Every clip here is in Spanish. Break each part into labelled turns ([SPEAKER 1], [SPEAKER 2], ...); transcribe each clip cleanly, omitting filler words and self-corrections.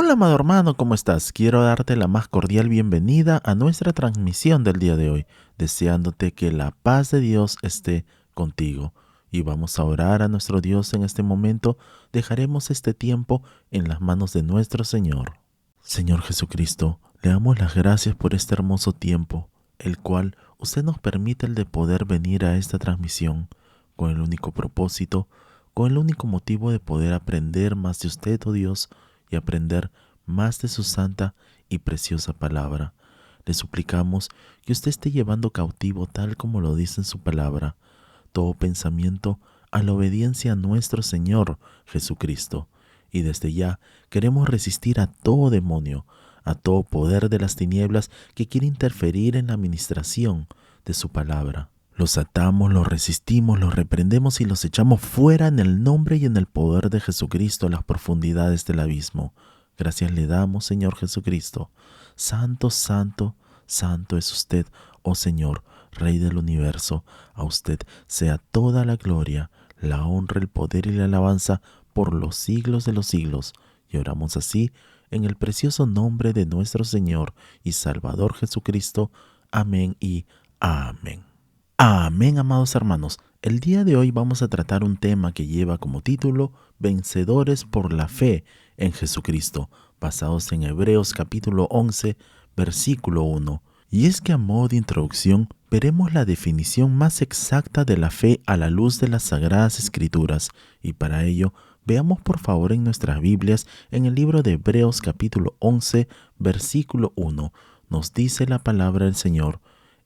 [SPEAKER 1] Hola, amado hermano, ¿cómo estás? Quiero darte la más cordial bienvenida a nuestra transmisión del día de hoy, deseándote que la paz de Dios esté contigo. Y vamos a orar a nuestro Dios en este momento. Dejaremos este tiempo en las manos de nuestro Señor. Señor Jesucristo, le damos las gracias por este hermoso tiempo, el cual usted nos permite el de poder venir a esta transmisión con el único propósito, con el único motivo de poder aprender más de usted, oh Dios, y aprender más de su santa y preciosa palabra. Le suplicamos que usted esté llevando cautivo, tal como lo dice en su palabra, todo pensamiento a la obediencia a nuestro Señor Jesucristo. Y desde ya queremos resistir a todo demonio, a todo poder de las tinieblas que quiere interferir en la administración de su palabra. Los atamos, los resistimos, los reprendemos y los echamos fuera en el nombre y en el poder de Jesucristo a las profundidades del abismo. Gracias le damos, Señor Jesucristo. Santo, santo, santo es usted, oh Señor, Rey del universo. A usted sea toda la gloria, la honra, el poder y la alabanza por los siglos de los siglos. Y oramos así en el precioso nombre de nuestro Señor y Salvador Jesucristo. Amén y amén. Amén, amados hermanos. El día de hoy vamos a tratar un tema que lleva como título Vencedores por la fe en Jesucristo, basados en Hebreos capítulo 11, versículo 1. Y es que a modo de introducción veremos la definición más exacta de la fe a la luz de las Sagradas Escrituras, y para ello veamos por favor en nuestras Biblias en el libro de Hebreos capítulo 11, versículo 1. Nos dice la palabra del Señor: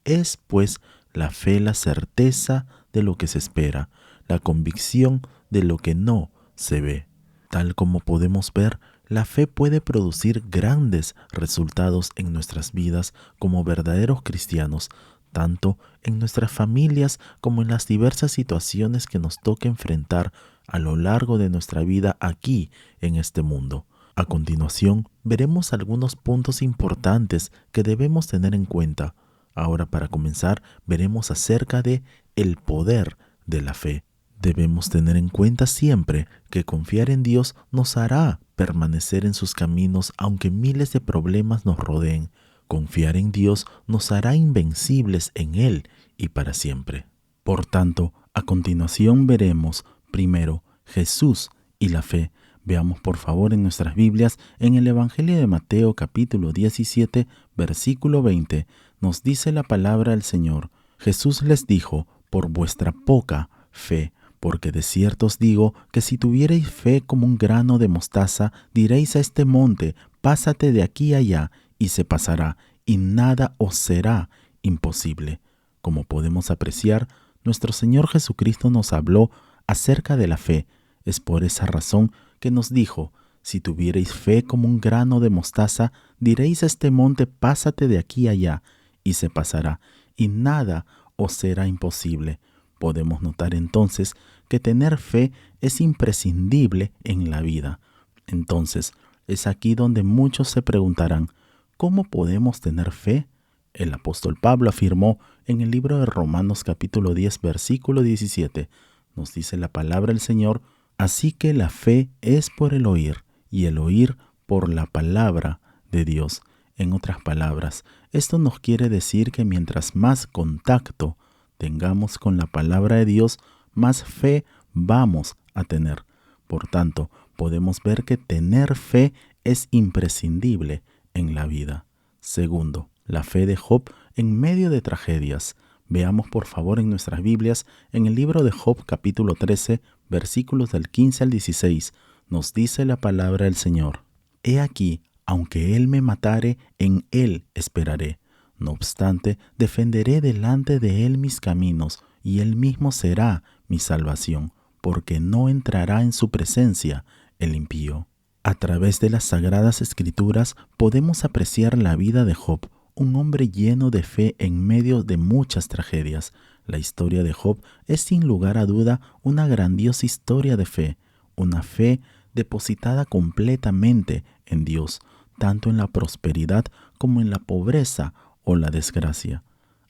[SPEAKER 1] es pues la fe la certeza de lo que se espera, la convicción de lo que no se ve. Tal como podemos ver, la fe puede producir grandes resultados en nuestras vidas como verdaderos cristianos, tanto en nuestras familias como en las diversas situaciones que nos toca enfrentar a lo largo de nuestra vida aquí en este mundo. A continuación, veremos algunos puntos importantes que debemos tener en cuenta. Ahora, para comenzar, veremos acerca de el poder de la fe. Debemos tener en cuenta siempre que confiar en Dios nos hará permanecer en sus caminos aunque miles de problemas nos rodeen. Confiar en Dios nos hará invencibles en Él y para siempre. Por tanto, a continuación veremos, primero, Jesús y la fe. Veamos por favor en nuestras Biblias, en el Evangelio de Mateo capítulo 17, versículo 20, nos dice la palabra del Señor: Jesús les dijo: por vuestra poca fe, porque de cierto os digo que si tuvierais fe como un grano de mostaza, diréis a este monte: pásate de aquí allá, y se pasará, y nada os será imposible. Como podemos apreciar, nuestro Señor Jesucristo nos habló acerca de la fe. Es por esa razón que nos dijo: si tuvierais fe como un grano de mostaza, diréis a este monte: pásate de aquí allá, y se pasará, y nada os será imposible. Podemos notar entonces que tener fe es imprescindible en la vida. Entonces, es aquí donde muchos se preguntarán: ¿cómo podemos tener fe? El apóstol Pablo afirmó en el libro de Romanos capítulo 10, versículo 17, nos dice la palabra del Señor: así que la fe es por el oír, y el oír por la palabra de Dios. En otras palabras, esto nos quiere decir que mientras más contacto tengamos con la palabra de Dios, más fe vamos a tener. Por tanto, podemos ver que tener fe es imprescindible en la vida. Segundo, la fe de Job en medio de tragedias. Veamos por favor en nuestras Biblias, en el libro de Job capítulo 13, versículos del 15 al 16, nos dice la palabra del Señor: he aquí, aunque él me matare, en él esperaré. No obstante, defenderé delante de él mis caminos, y él mismo será mi salvación, porque no entrará en su presencia el impío. A través de las Sagradas Escrituras podemos apreciar la vida de Job, un hombre lleno de fe en medio de muchas tragedias. La historia de Job es sin lugar a duda una grandiosa historia de fe, una fe depositada completamente en Dios, tanto en la prosperidad como en la pobreza o la desgracia.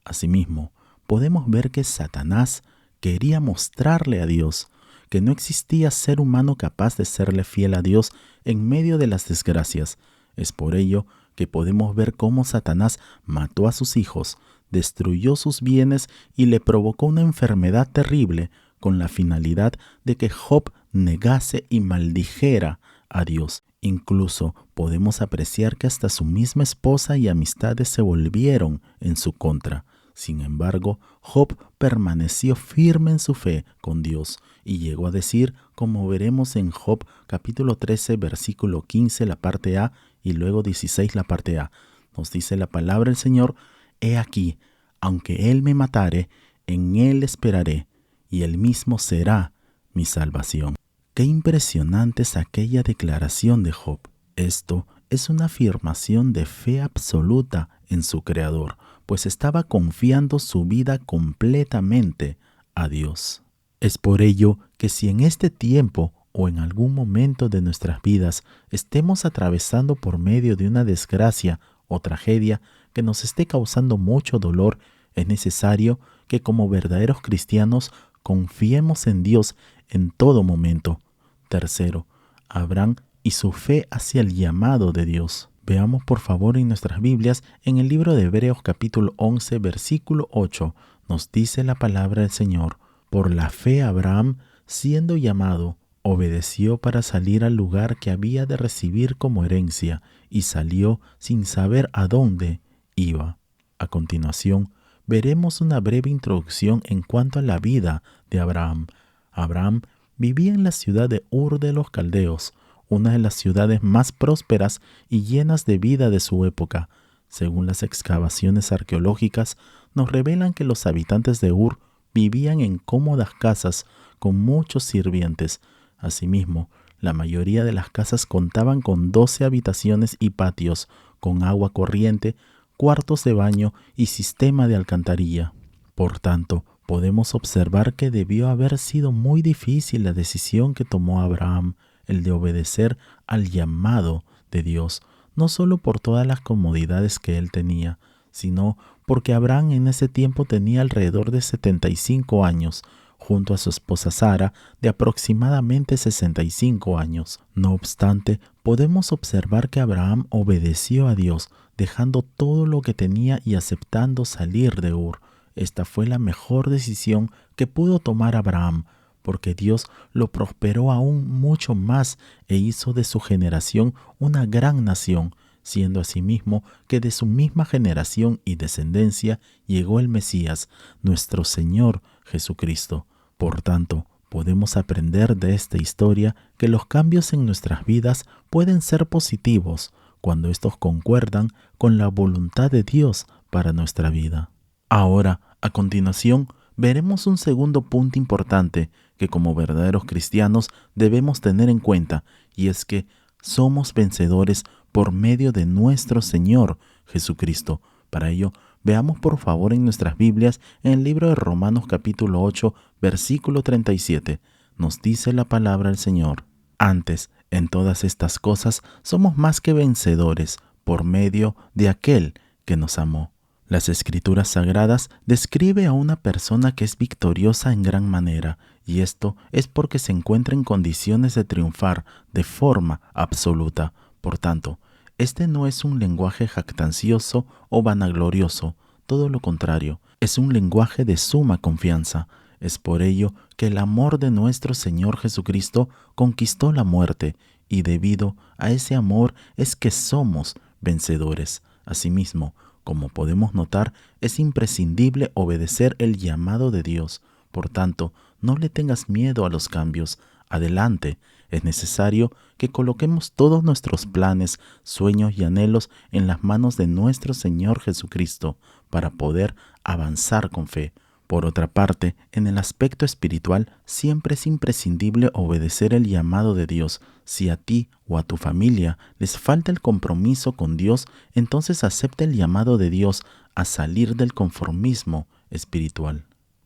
[SPEAKER 1] Asimismo, podemos ver que Satanás quería mostrarle a Dios que no existía ser humano capaz de serle fiel a Dios en medio de las desgracias. Es por ello que podemos ver cómo Satanás mató a sus hijos, destruyó sus bienes y le provocó una enfermedad terrible con la finalidad de que Job negase y maldijera a Dios. Incluso podemos apreciar que hasta su misma esposa y amistades se volvieron en su contra. Sin embargo, Job permaneció firme en su fe con Dios y llegó a decir, como veremos en Job capítulo 13, versículo 15, la parte A, y luego 16, la parte A. Nos dice la palabra del Señor: «He aquí, aunque él me matare, en él esperaré, y él mismo será mi salvación». Qué impresionante es aquella declaración de Job. Esto es una afirmación de fe absoluta en su Creador, pues estaba confiando su vida completamente a Dios. Es por ello que si en este tiempo o en algún momento de nuestras vidas estemos atravesando por medio de una desgracia o tragedia que nos esté causando mucho dolor, es necesario que como verdaderos cristianos confiemos en Dios en todo momento. Tercero, Abraham y su fe hacia el llamado de Dios. Veamos por favor en nuestras Biblias, en el libro de Hebreos capítulo 11, versículo 8, nos dice la palabra del Señor: «Por la fe Abraham, siendo llamado, obedeció para salir al lugar que había de recibir como herencia, y salió sin saber a dónde iba». A continuación, veremos una breve introducción en cuanto a la vida de Abraham. Abraham vivía en la ciudad de Ur de los Caldeos, una de las ciudades más prósperas y llenas de vida de su época. Según las excavaciones arqueológicas, nos revelan que los habitantes de Ur vivían en cómodas casas con muchos sirvientes. Asimismo, la mayoría de las casas contaban con 12 habitaciones y patios, con agua corriente, cuartos de baño y sistema de alcantarilla. Por tanto, podemos observar que debió haber sido muy difícil la decisión que tomó Abraham, el de obedecer al llamado de Dios, no solo por todas las comodidades que él tenía, sino porque Abraham en ese tiempo tenía alrededor de 75 años, junto a su esposa Sara, de aproximadamente 65 años. No obstante, podemos observar que Abraham obedeció a Dios, dejando todo lo que tenía y aceptando salir de Ur. Esta fue la mejor decisión que pudo tomar Abraham, porque Dios lo prosperó aún mucho más e hizo de su generación una gran nación, siendo asimismo que de su misma generación y descendencia llegó el Mesías, nuestro Señor Jesucristo. Por tanto, podemos aprender de esta historia que los cambios en nuestras vidas pueden ser positivos cuando estos concuerdan con la voluntad de Dios para nuestra vida. Ahora, a continuación, veremos un segundo punto importante que como verdaderos cristianos debemos tener en cuenta, y es que somos vencedores por medio de nuestro Señor Jesucristo. Para ello, veamos por favor en nuestras Biblias en el libro de Romanos capítulo 8, versículo 37. Nos dice la palabra del Señor: «Antes, en todas estas cosas, somos más que vencedores por medio de aquel que nos amó». Las Escrituras Sagradas describe a una persona que es victoriosa en gran manera, y esto es porque se encuentra en condiciones de triunfar de forma absoluta. Por tanto, este no es un lenguaje jactancioso o vanaglorioso, todo lo contrario, es un lenguaje de suma confianza. Es por ello que el amor de nuestro Señor Jesucristo conquistó la muerte, y debido a ese amor es que somos vencedores. Asimismo, como podemos notar, es imprescindible obedecer el llamado de Dios. Por tanto, no le tengas miedo a los cambios. Adelante, es necesario que coloquemos todos nuestros planes, sueños y anhelos en las manos de nuestro Señor Jesucristo para poder avanzar con fe. Por otra parte, en el aspecto espiritual, siempre es imprescindible obedecer el llamado de Dios. Si a ti o a tu familia les falta el compromiso con Dios, entonces acepta el llamado de Dios a salir del conformismo espiritual.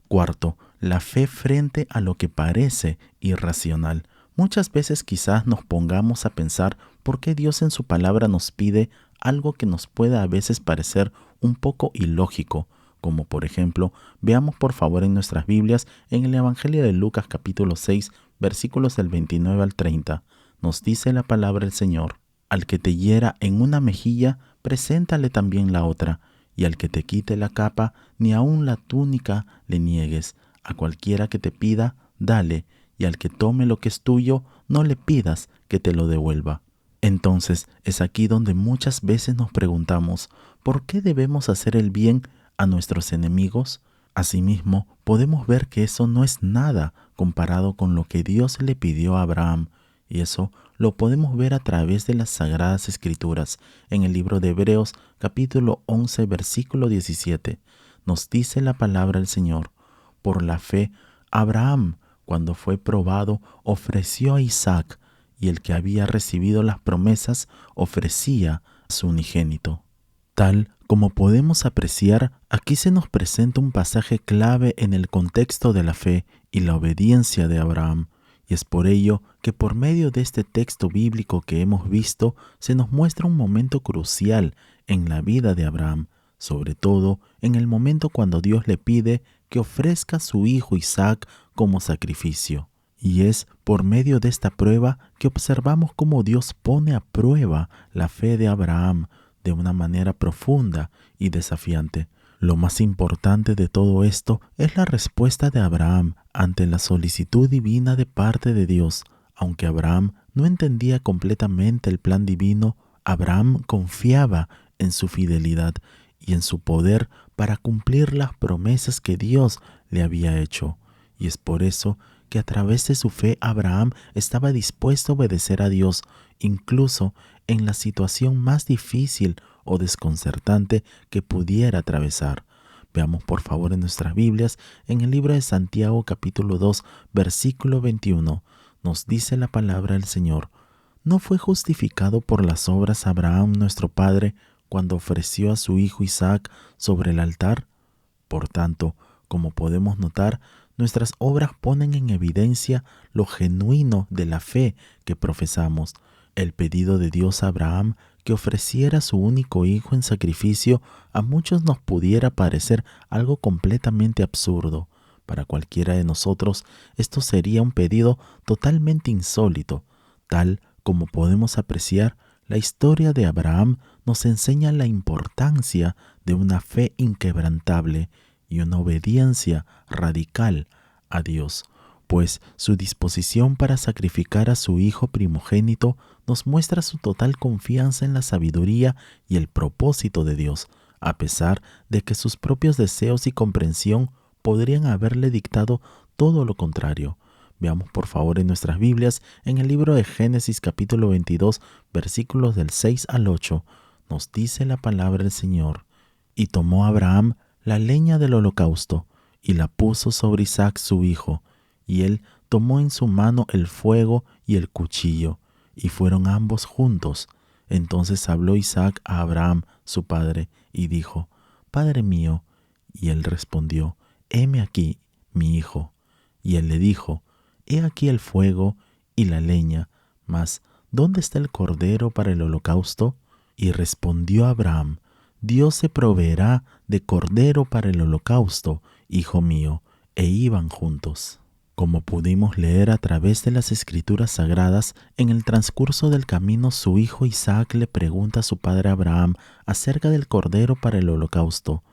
[SPEAKER 1] Cuarto, la fe frente a lo que parece irracional. Muchas veces quizás nos pongamos a pensar por qué Dios en su palabra nos pide algo que nos pueda a veces parecer un poco ilógico, como por ejemplo, veamos por favor en nuestras Biblias en el Evangelio de Lucas capítulo 6, versículos del 29 al 30. Nos dice la palabra del Señor: al que te hiera en una mejilla, preséntale también la otra, y al que te quite la capa, ni aun la túnica le niegues. A cualquiera que te pida, dale, y al que tome lo que es tuyo, no le pidas que te lo devuelva. Entonces es aquí donde muchas veces nos preguntamos, ¿por qué debemos hacer el bien a nuestros enemigos? Asimismo, podemos ver que eso no es nada comparado con lo que Dios le pidió a Abraham, y eso lo podemos ver a través de las Sagradas Escrituras. En el libro de Hebreos, capítulo 11, versículo 17, nos dice la palabra del Señor: por la fe, Abraham, cuando fue probado, ofreció a Isaac, y el que había recibido las promesas ofrecía a su unigénito. Tal como podemos apreciar, aquí se nos presenta un pasaje clave en el contexto de la fe y la obediencia de Abraham, y es por ello que por medio de este texto bíblico que hemos visto, se nos muestra un momento crucial en la vida de Abraham, sobre todo en el momento cuando Dios le pide que ofrezca a su hijo Isaac como sacrificio. Y es por medio de esta prueba que observamos cómo Dios pone a prueba la fe de Abraham de una manera profunda y desafiante. Lo más importante de todo esto es la respuesta de Abraham ante la solicitud divina de parte de Dios. Aunque Abraham no entendía completamente el plan divino, Abraham confiaba en su fidelidad y en su poder para cumplir las promesas que Dios le había hecho. Y es por eso que a través de su fe Abraham estaba dispuesto a obedecer a Dios, incluso en la situación más difícil o desconcertante que pudiera atravesar. Veamos por favor en nuestras Biblias, en el libro de Santiago capítulo 2, versículo 21, nos dice la palabra del Señor: ¿no fue justificado por las obras Abraham nuestro padre cuando ofreció a su hijo Isaac sobre el altar? Por tanto, como podemos notar, nuestras obras ponen en evidencia lo genuino de la fe que profesamos. El pedido de Dios a Abraham que ofreciera a su único hijo en sacrificio a muchos nos pudiera parecer algo completamente absurdo. Para cualquiera de nosotros, esto sería un pedido totalmente insólito. Tal como podemos apreciar, la historia de Abraham nos enseña la importancia de una fe inquebrantable y una obediencia radical a Dios, pues su disposición para sacrificar a su hijo primogénito nos muestra su total confianza en la sabiduría y el propósito de Dios, a pesar de que sus propios deseos y comprensión podrían haberle dictado todo lo contrario. Veamos por favor en nuestras Biblias, en el libro de Génesis capítulo 22, versículos del 6 al 8, nos dice la palabra del Señor: y tomó Abraham la leña del holocausto, y la puso sobre Isaac su hijo, y él tomó en su mano el fuego y el cuchillo, y fueron ambos juntos. Entonces habló Isaac a Abraham su padre, y dijo: Padre mío. Y él respondió: Heme aquí, mi hijo. Y él le dijo: He aquí el fuego y la leña, mas ¿dónde está el cordero para el holocausto? Y respondió Abraham: Dios se proveerá de cordero para el holocausto, hijo mío. E iban juntos. Como pudimos leer a través de las Escrituras Sagradas, en el transcurso del camino su hijo Isaac le pregunta a su padre Abraham acerca del cordero para el holocausto,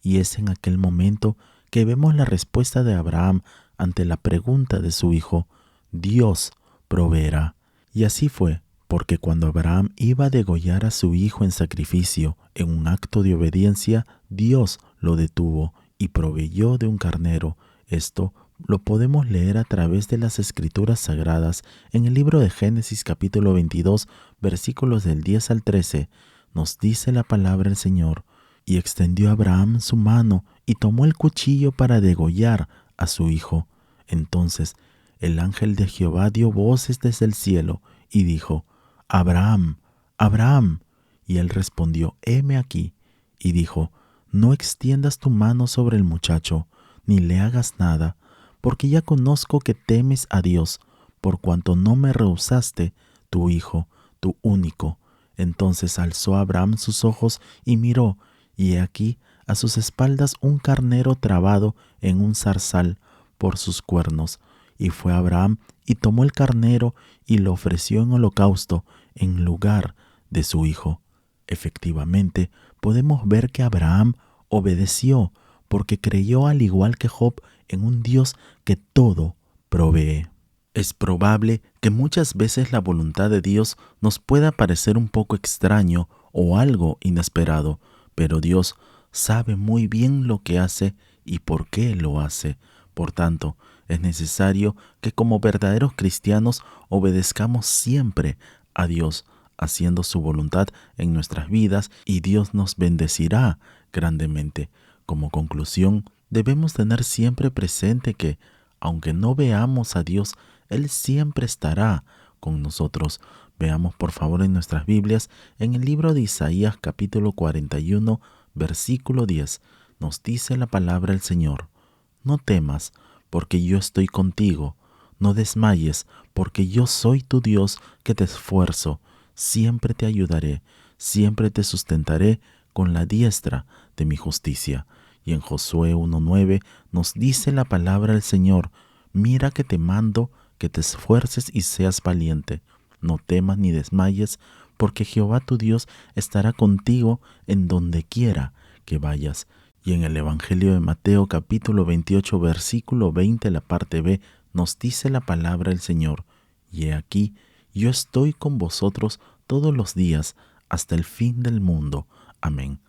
[SPEAKER 1] y es en aquel momento que vemos la respuesta de Abraham ante la pregunta de su hijo: Dios proveerá. Y así fue, porque cuando Abraham iba a degollar a su hijo en sacrificio, en un acto de obediencia, Dios lo detuvo y proveyó de un carnero. Esto lo podemos leer a través de las Escrituras Sagradas en el libro de Génesis capítulo 22, versículos del 10 al 13. Nos dice la palabra del Señor: y extendió Abraham su mano y tomó el cuchillo para degollar a su hijo. Entonces el ángel de Jehová dio voces desde el cielo y dijo: Abraham, Abraham. Y él respondió: Heme aquí. Y dijo: No extiendas tu mano sobre el muchacho, ni le hagas nada, porque ya conozco que temes a Dios, por cuanto no me rehusaste tu hijo, tu único. Entonces alzó Abraham sus ojos y miró, y he aquí a sus espaldas un carnero trabado en un zarzal por sus cuernos. Y fue Abraham y tomó el carnero y lo ofreció en holocausto en lugar de su hijo. Efectivamente, podemos ver que Abraham obedeció porque creyó, al igual que Job, en un Dios que todo provee. Es probable que muchas veces la voluntad de Dios nos pueda parecer un poco extraño o algo inesperado, pero Dios sabe muy bien lo que hace y por qué lo hace. Por tanto, es necesario que como verdaderos cristianos obedezcamos siempre a Dios, haciendo su voluntad en nuestras vidas, y Dios nos bendecirá grandemente. Como conclusión, debemos tener siempre presente que, aunque no veamos a Dios, Él siempre estará con nosotros. Veamos por favor en nuestras Biblias, en el libro de Isaías capítulo 41, versículo 10, nos dice la palabra del Señor: No temas, porque yo estoy contigo. No desmayes, porque yo soy tu Dios que te esfuerzo. Siempre te ayudaré, siempre te sustentaré con la diestra de mi justicia. Y en Josué 1:9 nos dice la palabra del Señor: Mira que te mando que te esfuerces y seas valiente. No temas ni desmayes, porque Jehová tu Dios estará contigo en donde quiera que vayas. Y en el Evangelio de Mateo capítulo 28 versículo 20, la parte B, nos dice la palabra del Señor: Y he aquí, yo estoy con vosotros todos los días hasta el fin del mundo. Amén.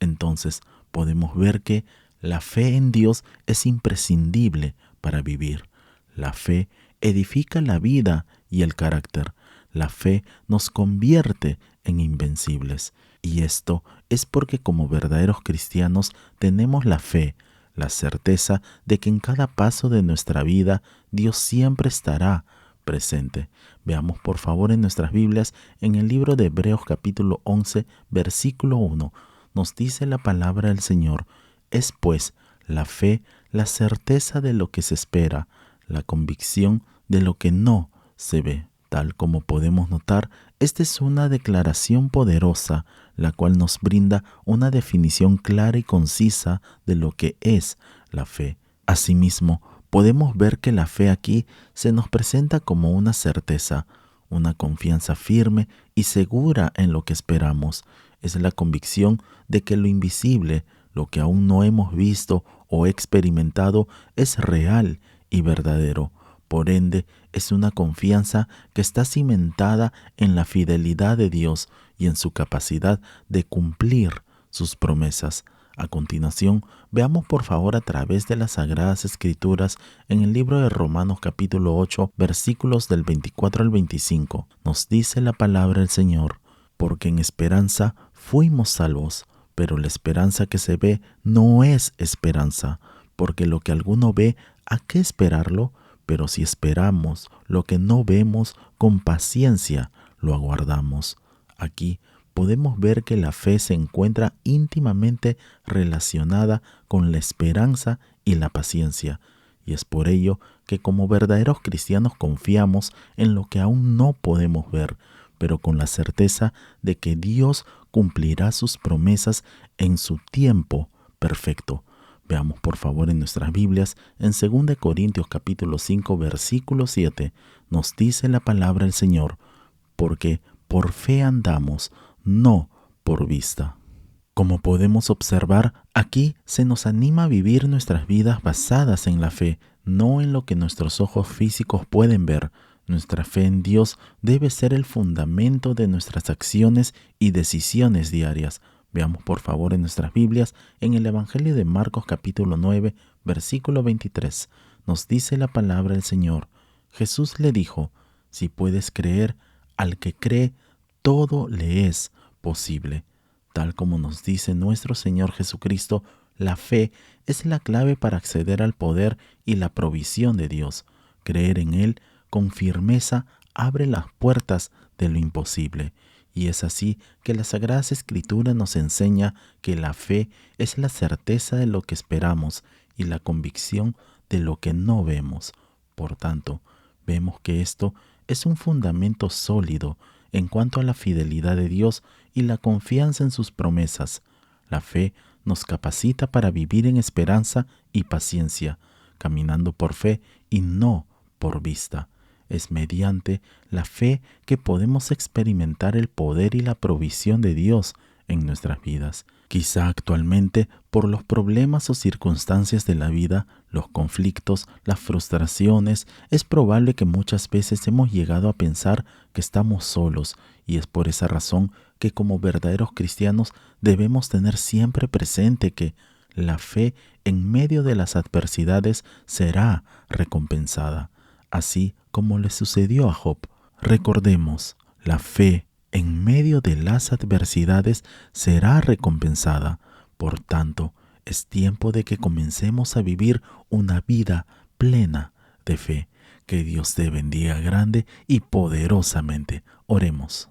[SPEAKER 1] Entonces podemos ver que la fe en Dios es imprescindible para vivir. La fe edifica la vida y el carácter. La fe nos convierte en invencibles. Y esto es porque como verdaderos cristianos tenemos la fe, la certeza de que en cada paso de nuestra vida Dios siempre estará presente. Veamos por favor en nuestras Biblias, en el libro de Hebreos capítulo 11, versículo 1, nos dice la palabra del Señor: Es pues la fe la certeza de lo que se espera, la convicción de lo que no se ve. Tal como podemos notar, esta es una declaración poderosa, la cual nos brinda una definición clara y concisa de lo que es la fe. Asimismo, podemos ver que la fe aquí se nos presenta como una certeza, una confianza firme y segura en lo que esperamos. Es la convicción de que lo invisible, lo que aún no hemos visto o experimentado, es real y verdadero. Por ende, es una confianza que está cimentada en la fidelidad de Dios y en su capacidad de cumplir sus promesas. A continuación, veamos por favor a través de las Sagradas Escrituras en el libro de Romanos capítulo 8, versículos del 24 al 25. Nos dice la palabra del Señor: Porque en esperanza fuimos salvos, pero la esperanza que se ve no es esperanza, porque lo que alguno ve, ¿a qué esperarlo? Pero si esperamos lo que no vemos, con paciencia lo aguardamos. Aquí podemos ver que la fe se encuentra íntimamente relacionada con la esperanza y la paciencia, y es por ello que como verdaderos cristianos confiamos en lo que aún no podemos ver, pero con la certeza de que Dios cumplirá sus promesas en su tiempo perfecto. Veamos por favor en nuestras Biblias, en 2 Corintios capítulo 5, versículo 7, nos dice la palabra del Señor: Porque por fe andamos, no por vista. Como podemos observar, aquí se nos anima a vivir nuestras vidas basadas en la fe, no en lo que nuestros ojos físicos pueden ver. Nuestra fe en Dios debe ser el fundamento de nuestras acciones y decisiones diarias. Veamos por favor en nuestras Biblias, en el Evangelio de Marcos capítulo 9, versículo 23, nos dice la palabra del Señor: Jesús le dijo: Si puedes creer, al que cree, todo le es posible. Tal como nos dice nuestro Señor Jesucristo, la fe es la clave para acceder al poder y la provisión de Dios. Creer en Él con firmeza abre las puertas de lo imposible. Y es así que la Sagrada Escritura nos enseña que la fe es la certeza de lo que esperamos y la convicción de lo que no vemos. Por tanto, vemos que esto es un fundamento sólido en cuanto a la fidelidad de Dios y la confianza en sus promesas. La fe nos capacita para vivir en esperanza y paciencia, caminando por fe y no por vista. Es mediante la fe que podemos experimentar el poder y la provisión de Dios en nuestras vidas. Quizá actualmente, por los problemas o circunstancias de la vida, los conflictos, las frustraciones, es probable que muchas veces hemos llegado a pensar que estamos solos, y es por esa razón que como verdaderos cristianos debemos tener siempre presente que la fe en medio de las adversidades será recompensada, así como le sucedió a Job. Recordemos, la fe en medio de las adversidades será recompensada. Por tanto, es tiempo de que comencemos a vivir una vida plena de fe. Que Dios te bendiga grande y poderosamente. Oremos.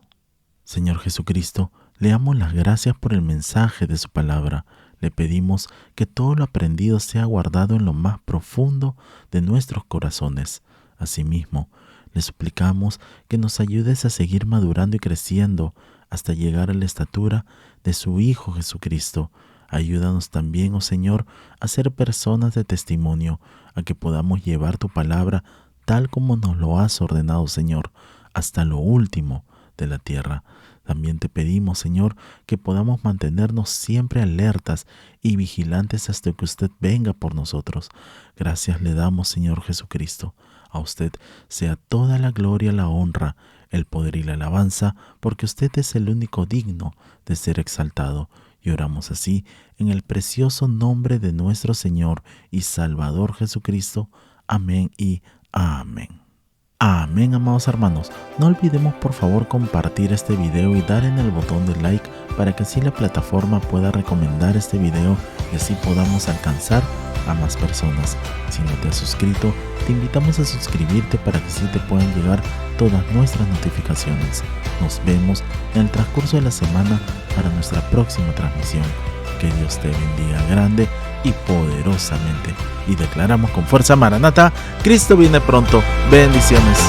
[SPEAKER 1] Señor Jesucristo, le damos las gracias por el mensaje de su palabra. Le pedimos que todo lo aprendido sea guardado en lo más profundo de nuestros corazones. Asimismo, le suplicamos que nos ayudes a seguir madurando y creciendo hasta llegar a la estatura de su Hijo Jesucristo. Ayúdanos también, oh Señor, a ser personas de testimonio, a que podamos llevar tu palabra tal como nos lo has ordenado, Señor, hasta lo último de la tierra. También te pedimos, Señor, que podamos mantenernos siempre alertas y vigilantes hasta que usted venga por nosotros. Gracias le damos, Señor Jesucristo. A usted sea toda la gloria, la honra, el poder y la alabanza, porque usted es el único digno de ser exaltado. Y oramos así en el precioso nombre de nuestro Señor y Salvador Jesucristo. Amén y amén. Amén, amados hermanos. No olvidemos por favor compartir este video y dar en el botón de like para que así la plataforma pueda recomendar este video y así podamos alcanzar a más personas. Si no te has suscrito, te invitamos a suscribirte para que así te puedan llegar todas nuestras notificaciones. Nos vemos en el transcurso de la semana para nuestra próxima transmisión. Que Dios te bendiga grande y poderosamente. Y declaramos con fuerza: Maranata, Cristo viene pronto. Bendiciones.